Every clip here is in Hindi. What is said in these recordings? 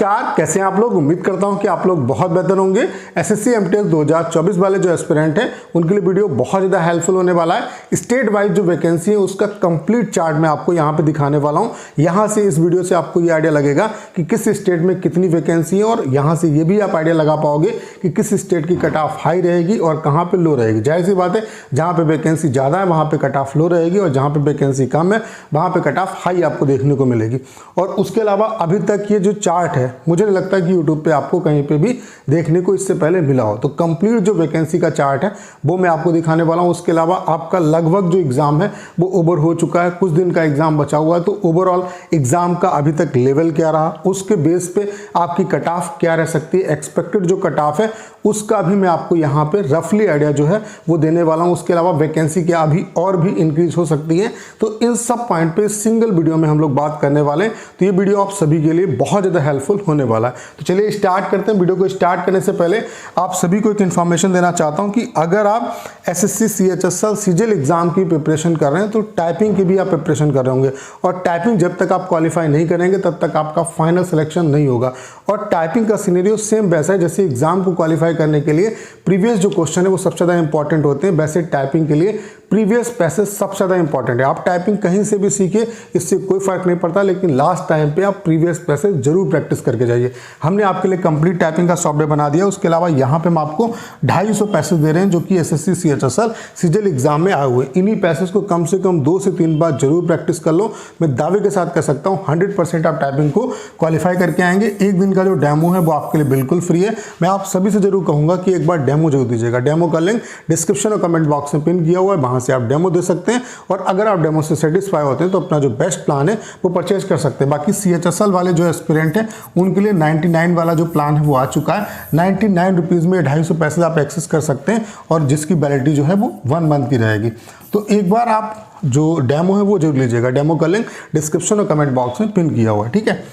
नमस्कार, कैसे हैं आप लोग। उम्मीद करता हूं कि आप लोग बहुत बेहतर होंगे। एसएससी एमटीएस 2024 वाले जो एस्पिरेंट हैं उनके लिए वीडियो बहुत ज़्यादा हेल्पफुल होने वाला है। स्टेट वाइज जो वैकेंसी है उसका कंप्लीट चार्ट मैं आपको यहां पे दिखाने वाला हूं। यहां से इस वीडियो से आपको ये आइडिया लगेगा कि किस स्टेट में कितनी वैकेंसी है, और यहां से ये भी आप आइडिया लगा पाओगे कि किस स्टेट की कट ऑफ हाई रहेगी और कहाँ पर लो रहेगी। जाहिर सी बात है, जहाँ पर वैकेंसी ज़्यादा है वहाँ पर कट ऑफ लो रहेगी, और जहाँ पर वैकेंसी कम है वहाँ पर कट ऑफ हाई आपको देखने को मिलेगी। और उसके अलावा अभी तक ये जो चार्ट है मुझे नहीं लगता कि YouTube पे आपको कहीं पे भी देखने को इससे पहले मिला हो। तो कंप्लीट जो वैकेंसी का चार्ट है वो मैं आपको दिखाने वाला हूँ। उसके अलावा आपका लगभग जो एग्जाम है वो ओवर हो चुका है, कुछ दिन का एग्जाम बचा हुआ है, तो ओवरऑल एग्जाम का अभी तक लेवल क्या रहा, उसके बेस पे आपकी कट ऑफ क्या रह सकती है, एक्सपेक्टेड जो कट ऑफ है उसका भी मैं आपको यहाँ पे रफली आइडिया जो है वो देने वाला हूँ। उसके अलावा वैकेंसी क्या अभी और भी इंक्रीज हो सकती है, तो इन सब पॉइंट पे सिंगल वीडियो में हम लोग बात करने वाले हैं। तो ये वीडियो आप सभी के लिए बहुत ज़्यादा हेल्पफुल होने वाला है। तो चलिए स्टार्ट करते हैं। वीडियो को स्टार्ट करने से पहले आप सभी को एक इन्फॉर्मेशन देना चाहता हूँ कि अगर आप एसएससी सीएचएसएल सीजीएल एग्जाम की प्रिपरेशन कर रहे हैं तो टाइपिंग की भी आप प्रिपरेशन कर रहे होंगे, और टाइपिंग जब तक आप क्वालिफाई नहीं करेंगे तब तक आपका फाइनल सिलेक्शन नहीं होगा। और टाइपिंग का सिनेरियो सेम वैसा है जैसे एग्जाम को क्वालिफाई करने के लिए प्रीवियस जो क्वेश्चन है वो सबसे ज़्यादा इंपॉर्टेंट होते हैं, वैसे टाइपिंग के लिए प्रीवियस पैसेज सबसे ज़्यादा इंपॉर्टेंट है। आप टाइपिंग कहीं से भी सीखिए, इससे कोई फर्क नहीं पड़ता, लेकिन लास्ट टाइम पे आप प्रीवियस पैसेज जरूर प्रैक्टिस करके जाइए। हमने आपके लिए कंप्लीट टाइपिंग का सॉफ्टवेयर बना दिया। उसके अलावा यहाँ पे हम आपको 250 पैसेज दे रहे हैं जो कि एसएससी सीएचएसएल सीजीएल एग्जाम में आए हुए। इन्हीं पैसेज को कम से कम 2 से 3 बार जरूर प्रैक्टिस कर लो। मैं दावे के साथ कह सकता हूँ 100% आप टाइपिंग को क्वालिफाई करके आएंगे। एक दिन का जो डेमो है वो आपके लिए बिल्कुल फ्री है। मैं आप सभी से जरूर कहूँगा कि एक बार डेमो जरूर दीजिएगा। डेमो का लिंक डिस्क्रिप्शन और कमेंट बॉक्स में पिन किया हुआ है, वहाँ से आप डेमो दे सकते हैं। और अगर आप डेमो से सेटिस्फाई होते हैं तो अपना जो बेस्ट प्लान है वो परचेज कर सकते हैं। बाकी सीएचएसएल वाले जो एस्पिरेंट हैं उनके लिए 99 वाला जो प्लान है वो आ चुका है। 99 रुपीज़ में 250 पैसे आप एक्सेस कर सकते हैं, और जिसकी वैलिडिटी जो है वो 1 मंथ की रहेगी। तो एक बार आप जो डेमो है वो जरूर लीजिएगा। डेमो का लिंक डिस्क्रिप्शन और कमेंट बॉक्स में पिन किया हुआ है, ठीक है।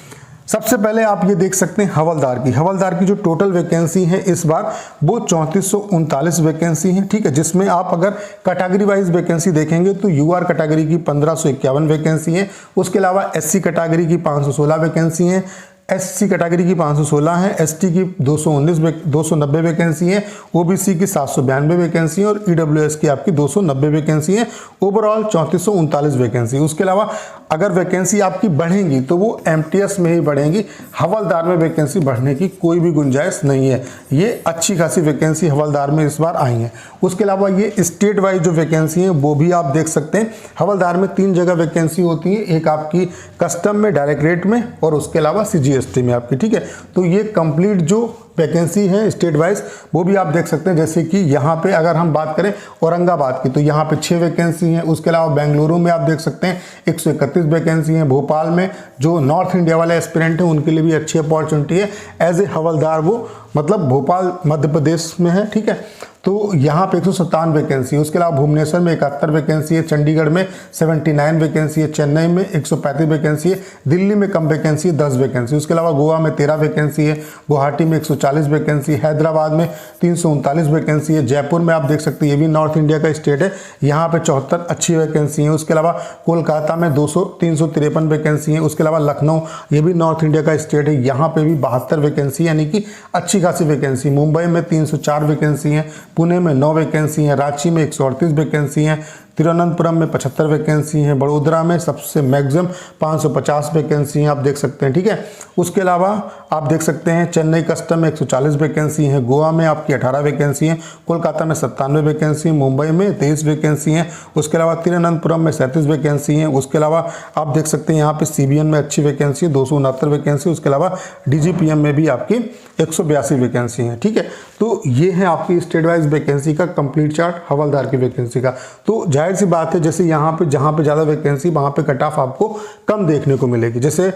सबसे पहले आप ये देख सकते हैं हवलदार की जो टोटल वैकेंसी है इस बार वो 3439 वैकेंसी है, ठीक है। जिसमें आप अगर कैटेगरी वाइज वैकेंसी देखेंगे तो यूआर कैटेगरी की 1551 वैकेंसी है। उसके अलावा एससी कैटेगरी की 516 वैकेंसी है, एससी कैटेगरी की 516 है, एसटी की 290 वैकेंसी है, ओबीसी की 792 वैकेंसी है, और ईडब्ल्यूएस की आपकी 290 वैकेंसी है। Overall 3439 vacancy. उसके अलावा अगर वैकेंसी आपकी बढ़ेंगी तो वो एमटीएस में ही बढ़ेंगी, हवलदार में वैकेंसी बढ़ने की कोई भी गुंजाइश नहीं है। ये अच्छी खासी वैकेंसी हवलदार में इस बार आई है। उसके अलावा ये स्टेट वाइज जो वैकेंसी है वो भी आप देख सकते हैं। हवलदार में 3 जगह वैकेंसी होती है, एक आपकी कस्टम में, डायरेक्ट रेट में, और उसके अलावा सीजीएसटी में आपकी, ठीक है। तो ये कंप्लीट जो वैकेंसी है स्टेट वाइज वो भी आप देख सकते हैं। जैसे कि यहाँ पे अगर हम बात करें औरंगाबाद की तो यहाँ पे 6 वैकेंसी हैं। उसके अलावा बेंगलुरु में आप देख सकते हैं 131 वैकेंसी हैं। भोपाल में जो नॉर्थ इंडिया वाले एस्पिरेंट हैं उनके लिए भी अच्छी अपॉर्चुनिटी है एज ए हवलदार, वो मतलब भोपाल मध्य प्रदेश में है, ठीक है। तो यहाँ पे 157 वैकेंसी है। उसके अलावा भुवनेश्वर में 71 वैकेंसी है, चंडीगढ़ में 79 वैकेंसी है, चेन्नई में 135 वैकेंसी है, दिल्ली में कम वैकेंसी है 10 वैकेंसी। उसके अलावा गोवा में 13 वैकेंसी है, गुवाहाटी में 140 वैकेंसी, हैदराबाद में 339 वैकेंसी है, जयपुर में आप देख सकते हैं ये भी नॉर्थ इंडिया का स्टेट है, यहाँ पे 74 अच्छी वैकेंसी है। उसके अलावा कोलकाता में 353 वैकेंसी है। उसके अलावा लखनऊ ये भी नॉर्थ इंडिया का स्टेट है, यहाँ पे भी 72 वैकेंसी यानी कि अच्छी खासी वैकेंसी। मुंबई में 304 वैकेंसी है, पुणे में 9 वैकेंसी हैं, रांची में 138 वैकेंसी हैं, तिरुवनंतपुरम में 75 वैकेंसी हैं, बड़ोदरा में सबसे मैक्सिमम 550 वैकेंसी हैं, आप देख सकते हैं, ठीक है। उसके अलावा आप देख सकते हैं चेन्नई कस्टम में 140 वैकेंसी हैं, गोवा में आपकी 18 वैकेंसी हैं, कोलकाता में 97 वैकेंसी, मुंबई में 23 वैकेंसी हैं। उसके अलावा तिरुवनंतपुरम में 37 वैकेंसी हैं। उसके अलावा आप देख सकते हैं यहाँ पे सीबीएन में अच्छी वैकेंसी है, 269 वैकेंसी। उसके अलावा डीजीपीएम में भी आपकी 182 वैकेंसी है, ठीक है। तो ये है आपकी स्टेट वाइज वैकेंसी का कंप्लीट चार्ट हवलदार की वैकेंसी का। तो जाहिर सी बात है जैसे यहाँ पे जहाँ पे ज़्यादा वैकेंसी वहाँ पे कट ऑफ आपको कम देखने को मिलेगी। जैसे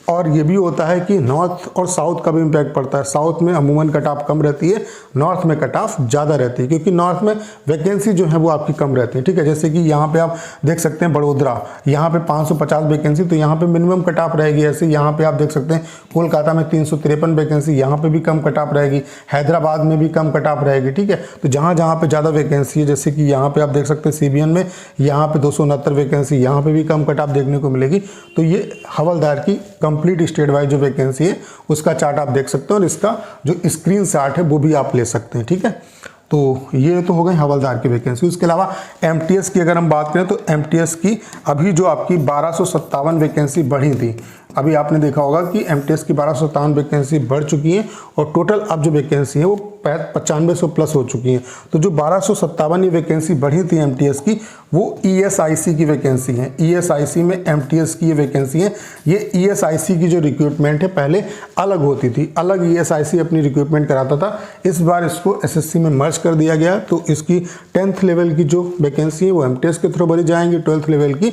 और ये भी होता है कि नॉर्थ और साउथ का भी इम्पैक्ट पड़ता है। साउथ में अमूमन कट ऑफ कम रहती है, नॉर्थ में कट ऑफ ज़्यादा रहती है, क्योंकि नॉर्थ में वैकेंसी जो है वो आपकी कम रहती है, ठीक है। जैसे कि यहाँ पे आप देख सकते हैं बड़ोदरा, यहाँ पे 550 वैकेंसी, तो यहाँ पे मिनिमम कट ऑफ रहेगी। ऐसे यहाँ पे आप देख सकते हैं कोलकाता में 353 वैकेंसी, यहाँ पे भी कम कट ऑफ रहेगी, हैदराबाद में भी कम कट ऑफ रहेगी, ठीक है। तो जहाँ जहाँ पे ज़्यादा वैकेंसी है, जैसे कि यहाँ पे आप देख सकते हैं सीबीएन में यहाँ पे 269 वैकेंसी, यहाँ पे भी कम कट ऑफ देखने को मिलेगी। तो ये हवलदार की कंप्लीट स्टेट वाइज जो वैकेंसी है उसका चार्ट आप देख सकते हो और इसका जो स्क्रीन शॉट है वो भी आप ले सकते हैं, ठीक है। तो ये तो हो गई हवलदार की वैकेंसी। उसके अलावा एमटीएस की अगर हम बात करें तो एमटीएस की अभी जो आपकी 1257 वैकेंसी बढ़ी थी, अभी आपने देखा होगा कि एमटीएस की 1257 वैकेंसी बढ़ चुकी है और टोटल अब जो वैकेंसी है वो 9500 प्लस हो चुकी है। तो जो 1257 ये वैकेंसी बढ़ी थी एमटीएस की वो ईएसआईसी की वैकेंसी है। ईएसआईसी में एमटीएस की ये वैकेंसी है। ये ईएसआईसी की जो रिक्रूटमेंट है पहले अलग होती थी, अलग ईएसआईसी अपनी रिक्रूटमेंट कराता था। इस बार इसको एसएससी में मर्ज कर दिया गया, तो इसकी 10th लेवल की जो वैकेंसी है वो एमटीएस के थ्रू भरी जाएंगी, 12th लेवल की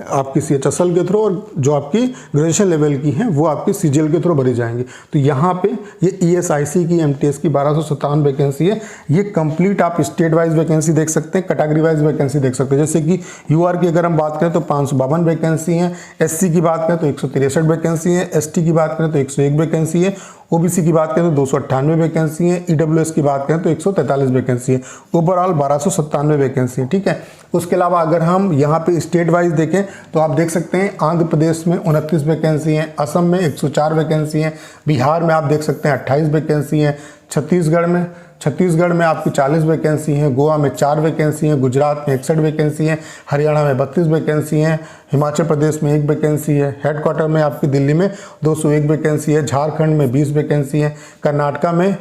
आपकी सीएचएसएल के थ्रू और जो आपकी ग्रेजुएशन लेवल की हैं वो आपकी सीजीएल के थ्रू भरी जाएंगी। तो यहाँ पे ये ईएसआईसी की एमटीएस की 1257 वैकेंसी है। ये कंप्लीट आप स्टेट वाइज वैकेंसी देख सकते हैं, कैटेगरी वाइज वैकेंसी देख सकते हैं। जैसे कि यूआर की अगर हम बात करें तो 552 वैकेंसी है, एससी की बात करें तो 163 वैकेंसी है, एसटी की बात करें तो 101 वैकेंसी है, ओबीसी की बात करें तो 298 वैकेंसी है, ईडब्ल्यूएस की बात करें तो 143 वैकेंसी है, ओवरऑल 1297 वैकेंसी है, ठीक है। उसके अलावा अगर हम यहाँ पे स्टेट वाइज देखें तो आप देख सकते हैं आंध्र प्रदेश में 29 वैकेंसी हैं, असम में 104 वैकेंसी हैं, बिहार में आप देख सकते हैं 28 वैकेंसी हैं, छत्तीसगढ़ में आपकी 40 वैकेंसी हैं, गोवा में 4 वैकेंसी हैं, गुजरात में 61 वैकेंसी हैं, हरियाणा में 32 वैकेंसी हैं, हिमाचल प्रदेश में 1 वैकेंसी है, हेडक्वार्टर में आपकी दिल्ली में 201 वैकेंसी है, झारखंड में 20 वैकेंसी है, कर्नाटका में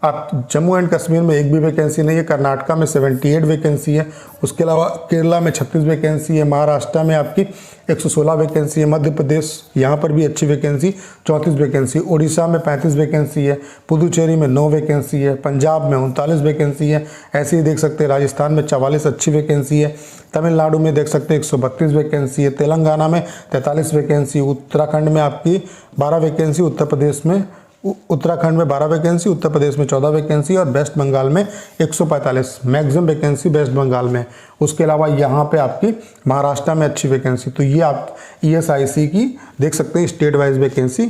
आप जम्मू एंड कश्मीर में 1 भी वैकेंसी नहीं है, कर्नाटका में 78 वैकेंसी है। उसके अलावा केरला में 36 वैकेंसी है, महाराष्ट्र में आपकी 116 वैकेंसी है, मध्य प्रदेश यहाँ पर भी अच्छी वैकेंसी 34 वैकेंसी, उड़ीसा में 35 वैकेंसी है, पुदुचेरी में 9 वैकेंसी है, पंजाब में 39 वैकेंसी है, ऐसे ही देख सकते हैं राजस्थान में 44 अच्छी वैकेंसी है, तमिलनाडु में देख सकते हैं 132 वैकेंसी है, तेलंगाना में 43 वैकेंसी, उत्तराखंड में आपकी 12 वैकेंसी, उत्तराखंड में 12 वैकेंसी, उत्तर प्रदेश में 14 वैकेंसी और वेस्ट बंगाल में 145 मैक्सिमम वैकेंसी वेस्ट बंगाल में। उसके अलावा यहाँ पे आपकी महाराष्ट्र में अच्छी वैकेंसी। तो ये आप ईएसआईसी की देख सकते हैं स्टेट वाइज वैकेंसी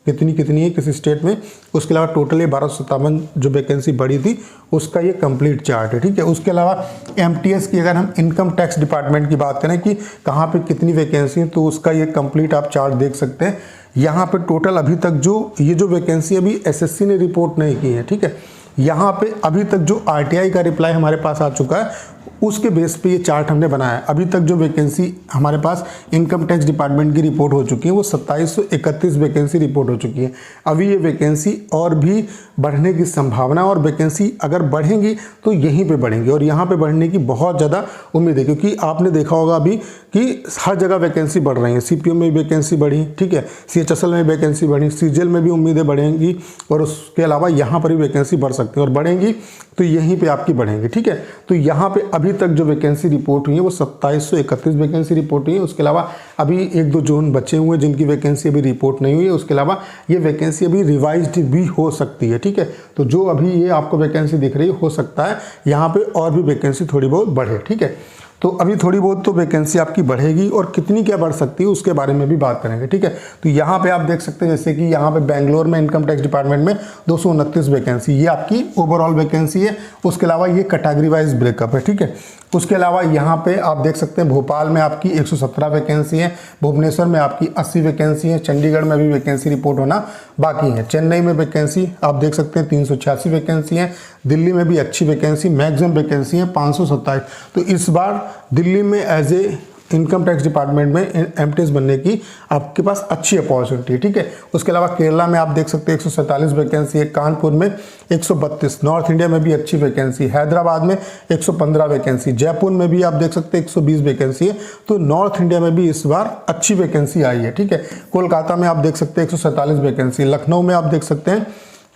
कितनी है किसी स्टेट में। उसके अलावा टोटल ये 1257 जो वैकेंसी बढ़ी थी उसका ये कंप्लीट चार्ट है, ठीक है। उसके अलावा एमटीएस की अगर हम इनकम टैक्स डिपार्टमेंट की बात करें कि कहाँ पे कितनी वैकेंसी है तो उसका ये कंप्लीट आप चार्ट देख सकते हैं। यहाँ पे टोटल अभी तक जो वैकेंसी अभी एसएससी ने रिपोर्ट नहीं की है, ठीक है। यहाँ पे अभी तक जो आरटीआई का रिप्लाई हमारे पास आ चुका है उसके बेस पे ये चार्ट हमने बनाया है। अभी तक जो वैकेंसी हमारे पास इनकम टैक्स डिपार्टमेंट की रिपोर्ट हो चुकी है वो 2731 वैकेंसी रिपोर्ट हो चुकी है। अभी ये वैकेंसी और भी बढ़ने की संभावना, और वैकेंसी अगर बढ़ेंगी तो यहीं पे बढ़ेंगी और यहाँ पे बढ़ने की बहुत ज़्यादा उम्मीद है, क्योंकि आपने देखा होगा अभी कि हर जगह वैकेंसी बढ़ रही है। सीपीएम में वैकेंसी बढ़ी, ठीक है, सीएचएसएल में वैकेंसी बढ़ी, सीजीएल में भी उम्मीदें बढ़ेंगी और उसके अलावा यहाँ पर भी वैकेंसी बढ़ सकती है और बढ़ेंगी तो यहीं पे आपकी बढ़ेंगी, ठीक है। तो यहाँ पे अभी तक जो वैकेंसी रिपोर्ट हुई है वो 2731 वैकेंसी रिपोर्ट हुई है। उसके अलावा अभी 1-2 जोन बचे हुए हैं जिनकी वैकेंसी अभी रिपोर्ट नहीं हुई है। उसके अलावा ये वैकेंसी अभी रिवाइज्ड भी हो सकती है, ठीक है। तो जो अभी ये आपको वैकेंसी दिख रही है हो सकता है यहाँ पे और भी वैकेंसी थोड़ी बहुत बढ़े, ठीक है। तो अभी थोड़ी बहुत तो वैकेंसी आपकी बढ़ेगी और कितनी क्या बढ़ सकती है उसके बारे में भी बात करेंगे, ठीक है। तो यहाँ पे आप देख सकते हैं जैसे कि यहाँ पे बेंगलोर में इनकम टैक्स डिपार्टमेंट में 229 वैकेंसी, ये आपकी ओवरऑल वैकेंसी है। उसके अलावा ये कैटेगरी वाइज ब्रेकअप है, ठीक है। उसके अलावा यहाँ पे आप देख सकते हैं भोपाल में आपकी 117 वैकेंसी है, भुवनेश्वर में आपकी 80 वैकेंसी है, चंडीगढ़ में भी वैकेंसी रिपोर्ट होना बाकी है, चेन्नई में वैकेंसी आप देख सकते हैं 386 वैकेंसी है, दिल्ली में भी अच्छी वैकेंसी मैक्सिमम वैकेंसी है 527। तो इस बार दिल्ली में as a income tax department में एमटीएस बनने की आपके पास अच्छी अपॉर्चुनिटी है, ठीक है। उसके अलावा केरला में आप देख सकते हैं 147 वैकेंसी है, कानपुर में 132, नॉर्थ इंडिया में भी अच्छी वैकेंसी, हैदराबाद में 115 वैकेंसी, जयपुर में भी आप देख सकते हैं 120 वैकेंसी है। तो नॉर्थ इंडिया में भी इस बार अच्छी वैकेंसी आई है, ठीक है। कोलकाता में आप देख सकते हैं 147 वैकेंसी, लखनऊ में आप देख सकते हैं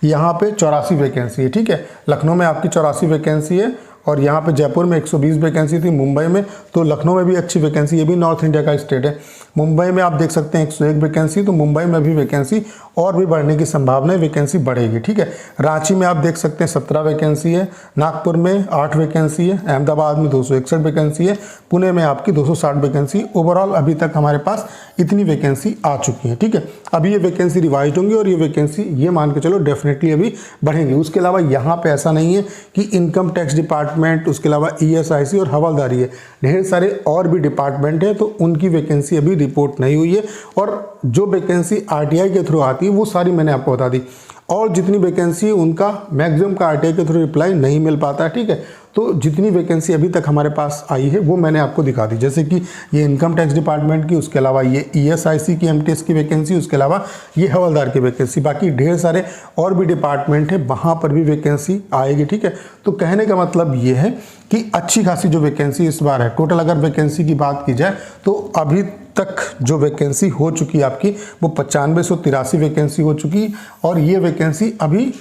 यहाँ पे 84 वैकेंसी है, ठीक है। लखनऊ में आपकी 84 वैकेंसी है और यहाँ पे जयपुर में 120 वैकेंसी थी, मुंबई में, तो लखनऊ में भी अच्छी वैकेंसी, ये भी नॉर्थ इंडिया का स्टेट है। मुंबई में आप देख सकते हैं 101 वैकेंसी, तो मुंबई में भी वैकेंसी और भी बढ़ने की संभावना है, वैकेंसी बढ़ेगी, ठीक है। रांची में आप देख सकते हैं 17 वैकेंसी है, नागपुर में 8 वैकेंसी है, अहमदाबाद में 261 वैकेंसी है, पुणे में आपकी 260 वैकेंसी। ओवरऑल अभी तक हमारे पास इतनी वैकेंसी आ चुकी है, ठीक है। अभी ये वैकेंसी रिवाइज होंगी और ये वैकेंसी ये मान के चलो डेफिनेटली अभी बढ़ेंगी। उसके अलावा यहाँ पे ऐसा नहीं है कि इनकम टैक्स डिपार्टमेंट, उसके अलावा ईएसआईसी और हवलदारी है, ढेर सारे और भी डिपार्टमेंट है, तो उनकी वैकेंसी अभी रिपोर्ट नहीं हुई है। और जो वैकेंसी आरटीआई के थ्रू आती है वो सारी मैंने आपको बता दी, और जितनी वैकेंसी उनका मैक्सिमम का आरटीआई के थ्रू रिप्लाई नहीं मिल पाता है, ठीक है। तो जितनी वैकेंसी अभी तक हमारे पास आई है वो मैंने आपको दिखा दी, जैसे कि ये इनकम टैक्स डिपार्टमेंट की, उसके अलावा ये ईएसआईसी की एमटीएस की वैकेंसी, उसके अलावा ये हवलदार की वैकेंसी, बाकी ढेर सारे और भी डिपार्टमेंट है वहाँ पर भी वैकेंसी आएगी, ठीक है। तो कहने का मतलब ये है कि अच्छी खासी जो वैकेंसी इस बार है, टोटल अगर वैकेंसी की बात की जाए तो अभी तक जो वैकेंसी हो चुकी है आपकी वो 9583 वैकेंसी हो चुकी, और ये वैकेंसी अभी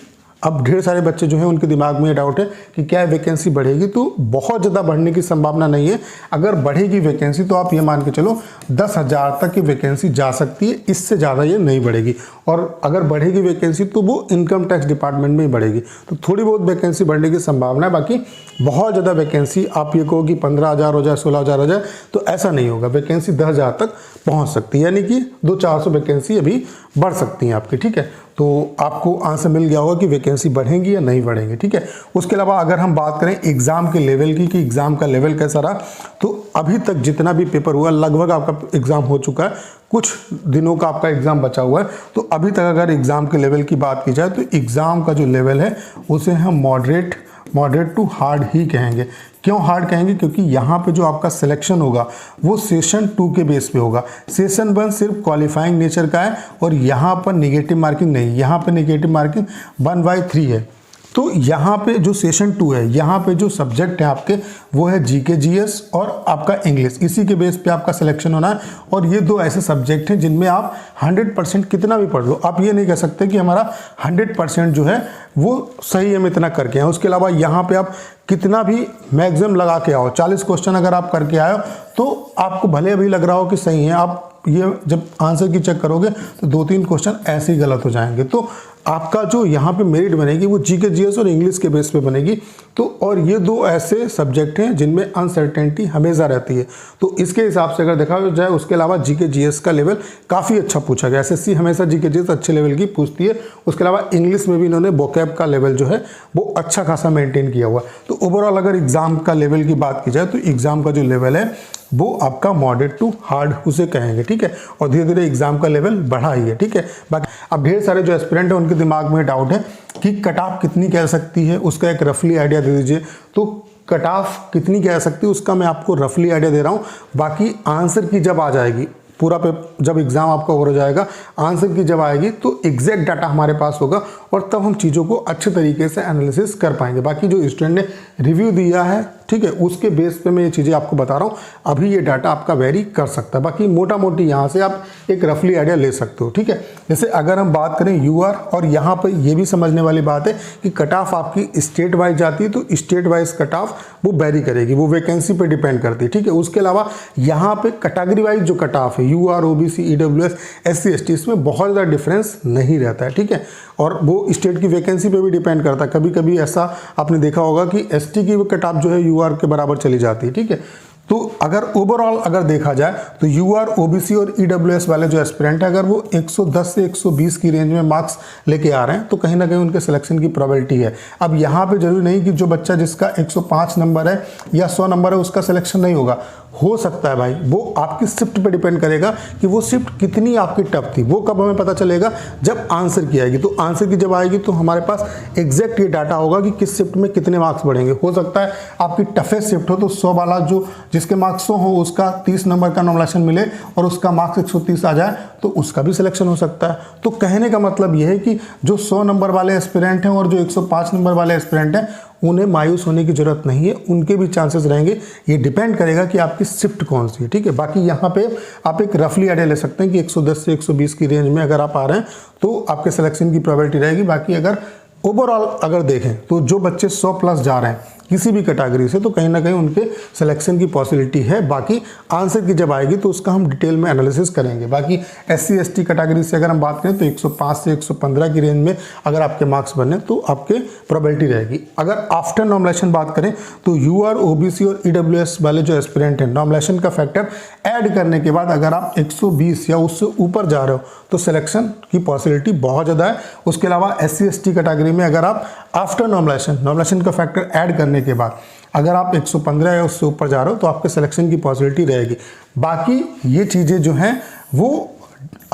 अब ढेर सारे बच्चे जो हैं उनके दिमाग में ये डाउट है कि क्या वैकेंसी बढ़ेगी, तो बहुत ज़्यादा बढ़ने की संभावना नहीं है। अगर बढ़ेगी वैकेंसी तो आप ये मान के चलो 10,000 तक की वैकेंसी जा सकती है, इससे ज़्यादा ये नहीं बढ़ेगी। और अगर बढ़ेगी वैकेंसी तो वो इनकम टैक्स डिपार्टमेंट में ही बढ़ेगी, तो थोड़ी बहुत वैकेंसी बढ़ने की संभावना है। बाकी बहुत ज़्यादा वैकेंसी आप ये कहो कि 15,000 हो जाए, 16,000 हो जाए, तो ऐसा नहीं होगा। वैकेंसी 10,000 तक पहुँच सकती है, यानी कि 200-400 वैकेंसी अभी बढ़ सकती हैं आपकी, ठीक है। तो आपको आंसर मिल गया होगा कि वैकेंसी बढ़ेंगी या नहीं बढ़ेंगी, ठीक है। उसके अलावा अगर हम बात करें एग्ज़ाम के लेवल की कि एग्ज़ाम का लेवल कैसा रहा, तो अभी तक जितना भी पेपर हुआ लगभग आपका एग्ज़ाम हो चुका है, कुछ दिनों का आपका एग्ज़ाम बचा हुआ है। तो अभी तक अगर एग्ज़ाम के लेवल की बात की जाए तो एग्ज़ाम का जो लेवल है उसे हम मॉडरेट टू हार्ड ही कहेंगे। क्यों हार्ड कहेंगे? क्योंकि यहाँ पे जो आपका सिलेक्शन होगा वो सेशन 2 के बेस पे होगा। सेशन 1 सिर्फ क्वालिफाइंग नेचर का है, और यहाँ पर नेगेटिव मार्किंग नहीं, यहाँ पे नेगेटिव मार्किंग 1/3 है। तो यहाँ पे जो सेशन 2 है, यहाँ पे जो सब्जेक्ट है आपके वो है जीके जीएस और आपका इंग्लिश, इसी के बेस पे आपका सिलेक्शन होना है। और ये दो ऐसे सब्जेक्ट हैं जिनमें आप 100% कितना भी पढ़ लो, आप ये नहीं कह सकते कि हमारा 100% जो है वो सही हम इतना करके आए। उसके अलावा यहाँ पे आप कितना भी मैक्सिमम लगा के आओ, 40 क्वेश्चन अगर आप करके आए हो तो आपको भले अभी लग रहा हो कि सही है, आप ये जब आंसर की चेक करोगे तो 2-3 क्वेश्चन ऐसे ही गलत हो जाएंगे। तो आपका जो यहाँ पे मेरिट बनेगी वो जीके जीएस और इंग्लिश के बेस पे बनेगी। तो और ये दो ऐसे सब्जेक्ट हैं जिनमें अनसर्टेनिटी हमेशा रहती है। तो इसके हिसाब से अगर देखा जाए, उसके अलावा जीके जीएस का लेवल काफ़ी अच्छा पूछा गया, एसएससी हमेशा जीके जीएस अच्छे लेवल की पूछती है। उसके अलावा इंग्लिश में भी इन्होंने वोकैब का लेवल जो है वो अच्छा खासा मेंटेन किया हुआ है। तो ओवरऑल अगर एग्जाम का लेवल की बात की जाए तो एग्जाम का जो लेवल है वो आपका मॉडरेट टू हार्ड उसे कहेंगे, ठीक है। और धीरे धीरे एग्जाम का लेवल बढ़ा ही है, ठीक है। बाकी अब ढेर सारे जो एस्पिरेंट हैं उनके दिमाग में डाउट है कि कट ऑफ कितनी कह सकती है, उसका एक रफली आइडिया दे दीजिए। तो कट ऑफ कितनी कह सकती है उसका मैं आपको रफली आइडिया दे रहा हूँ, बाकी आंसर की जब आ जाएगी पूरा पे, जब एग्जाम आपका ओवर हो जाएगा, आंसर की जब आएगी तो एग्जैक्ट डाटा हमारे पास होगा और तब हम चीज़ों को अच्छे तरीके से एनालिसिस कर पाएंगे। बाकी जो स्टूडेंट ने रिव्यू दिया है, ठीक है, उसके बेस पे मैं ये चीज़ें आपको बता रहा हूँ। अभी ये डाटा आपका वेरी कर सकता है, बाकी मोटा मोटी यहाँ से आप एक रफली आइडिया ले सकते हो, ठीक है। जैसे अगर हम बात करें यूआर, और यहाँ पर ये भी समझने वाली बात है कि कट ऑफ आपकी स्टेट वाइज जाती है, तो स्टेट वाइज कट ऑफ वो वेरी करेगी, वो वैकेंसी पे डिपेंड करती है, ठीक है। उसके अलावा यहाँ पे कैटेगरी वाइज जो कट ऑफ है, UR, OBC, EWS, SC, ST, इसमें बहुत ज़्यादा डिफरेंस नहीं रहता है, ठीक है। और वो स्टेट की वैकेंसी पे भी डिपेंड करता है। कभी कभी ऐसा आपने देखा होगा कि एसटी की कट ऑफ जो है यूआर के बराबर चली जाती है, ठीक है। तो अगर ओवरऑल अगर देखा जाए तो यूआर, ओबीसी और ईडब्ल्यूएस वाले जो एस्पिरेंट है, अगर वो 110 से 120 की रेंज में मार्क्स लेके आ रहे हैं तो कहीं ना कहीं उनके सिलेक्शन की प्रोबेबिलिटी है। अब यहाँ पे जरूरी नहीं कि जो बच्चा जिसका 105 नंबर है या 100 नंबर है उसका सिलेक्शन नहीं होगा, हो सकता है भाई। वो आपकी शिफ्ट पे डिपेंड करेगा कि वो शिफ्ट कितनी आपकी टफ थी। वो कब हमें पता चलेगा? जब आंसर की आएगी। तो आंसर की जब आएगी तो हमारे पास एग्जैक्ट ये डाटा होगा कि किस शिफ्ट में कितने मार्क्स बढ़ेंगे। हो सकता है आपकी टफेस्ट शिफ्ट हो तो 100 वाला जो जिसके मार्क्स 100 हो उसका 30 नंबर का नॉमिनेशन मिले और उसका मार्क्स 130 आ जाए तो उसका भी सिलेक्शन हो सकता है। तो कहने का मतलब यह है कि जो 100 नंबर वाले एस्पिरेंट हैं और जो 105 नंबर वाले एस्पिरेंट हैं उन्हें मायूस होने की जरूरत नहीं है, उनके भी चांसेस रहेंगे। ये डिपेंड करेगा कि आपकी शिफ्ट कौन सी है, ठीक है। बाकी यहाँ पे आप एक रफली आइडिया ले सकते हैं कि 110 से 120 की रेंज में अगर आप आ रहे हैं तो आपके सिलेक्शन की प्रोबेबिलिटी रहेगी। बाकी अगर ओवरऑल अगर देखें तो जो बच्चे 100 प्लस जा रहे हैं किसी भी कैटेगरी से तो कहीं ना कहीं उनके सिलेक्शन की पॉसिबिलिटी है। बाकी आंसर की जब आएगी तो उसका हम डिटेल में एनालिसिस करेंगे। बाकी एससी एसटी कैटेगरी से अगर हम बात करें तो 105 से 115 की रेंज में अगर आपके मार्क्स बने तो आपके प्रोबेबिलिटी रहेगी। अगर आफ्टर नॉमिनेशन बात करें तो यूआर, ओबीसी और ईडब्ल्यूएस वाले जो एस्पिरेंट हैं, नॉमिनेशन का फैक्टर ऐड करने के बाद अगर आप 120 या उससे ऊपर जा रहे हो तो सिलेक्शन की पॉसिबिलिटी बहुत ज़्यादा है। उसके अलावा एससी एसटी कैटेगरी में अगर आप आफ्टर नॉमिनेशन का फैक्टर ऐड करने के बाद अगर आप 115 या उससे ऊपर जा रहे हो तो आपके सिलेक्शन की पॉसिबिलिटी रहेगी। बाकी ये चीज़ें जो हैं वो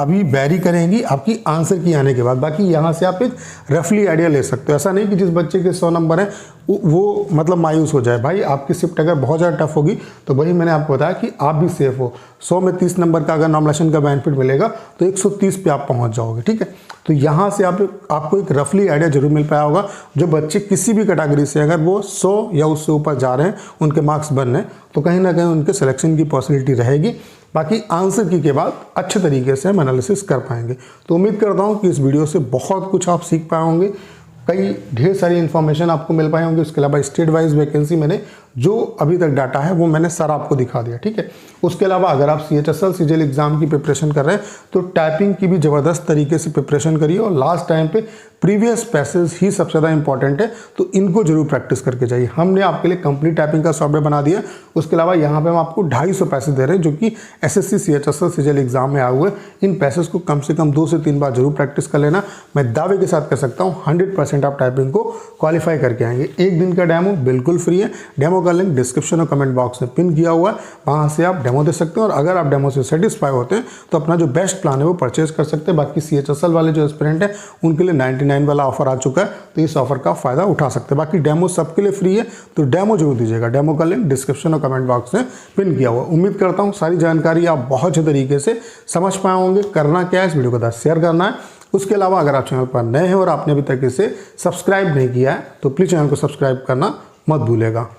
अभी बैरी करेंगी आपकी आंसर की आने के बाद। बाकी यहाँ से आप एक रफली आइडिया ले सकते हो। ऐसा नहीं कि जिस बच्चे के 100 नंबर हैं वो मतलब मायूस हो जाए। भाई आपकी शिफ्ट अगर बहुत ज़्यादा टफ होगी तो वही मैंने आपको बताया कि आप भी सेफ हो। 100 में 30 नंबर का अगर नॉमिनेशन का बेनिफिट मिलेगा तो 130 पे आप पहुंच जाओगे, ठीक है। तो यहाँ से आपको एक रफली आइडिया जरूर मिल पाया होगा। जो बच्चे किसी भी कैटेगरी से अगर वो 100 या उससे ऊपर जा रहे हैं, उनके मार्क्स बन रहे हैं, तो कहीं ना कहीं उनके सिलेक्शन की पॉसिबिलिटी रहेगी। बाकी आंसर की के बाद अच्छे तरीके से हम एनालिसिस कर पाएंगे। तो उम्मीद करता हूँ कि इस वीडियो से बहुत कुछ आप सीख पाए होंगे, कई ढेर सारी इन्फॉर्मेशन आपको मिल पाए होंगे। उसके अलावा स्टेट वाइज वैकेंसी मैंने जो अभी तक डाटा है वो मैंने सारा आपको दिखा दिया, ठीक है। उसके अलावा अगर आप CHSL CGL एग्जाम की प्रिपरेशन कर रहे हैं तो टाइपिंग की भी ज़बरदस्त तरीके से प्रिपरेशन करिए और लास्ट टाइम पे प्रीवियस पैसेज ही सबसे ज़्यादा इंपॉर्टेंट है, तो इनको जरूर प्रैक्टिस करके जाइए। हमने आपके लिए कंप्लीट टाइपिंग का सॉफ्टवेयर बना दिया। उसके अलावा यहाँ पे हम आपको 250 पैसे दे रहे हैं जो कि SSC CHSL CGL एग्जाम में आए हुए। इन पैसेज को कम से कम 2 से 3 बार जरूर प्रैक्टिस कर लेना। मैं दावे के साथ कह सकता हूँ 100% आप टाइपिंग को क्वालिफाई करके आएंगे। एक दिन का डेमो बिल्कुल फ्री है। डेमो का लिंक डिस्क्रिप्शन और कमेंट बॉक्स में पिन किया हुआ है, वहाँ से आप डेमो दे सकते हैं। और अगर आप डेमो से सेटिस्फाई होते हैं तो अपना जो बेस्ट प्लान है वो परचेज कर सकते हैं। बाकी CHSL वाले जो एस्पिरेंट हैं उनके लिए 99 वाला ऑफर आ चुका है, तो इस ऑफर का फायदा उठा सकते हैं। बाकी डेमो सबके लिए फ्री है, तो डेमो जरूर दीजिएगा। डेमो का लिंक डिस्क्रिप्शन और कमेंट बॉक्स में पिन किया हुआ। उम्मीद करता हूँ सारी जानकारी आप बहुत अच्छे तरीके से समझ पाए होंगे। करना क्या है, इस वीडियो को शेयर करना है। उसके अलावा अगर आप चैनल पर नए हैं और आपने अभी तक इसे सब्सक्राइब नहीं किया है तो प्लीज़ चैनल को सब्सक्राइब करना मत भूलेगा।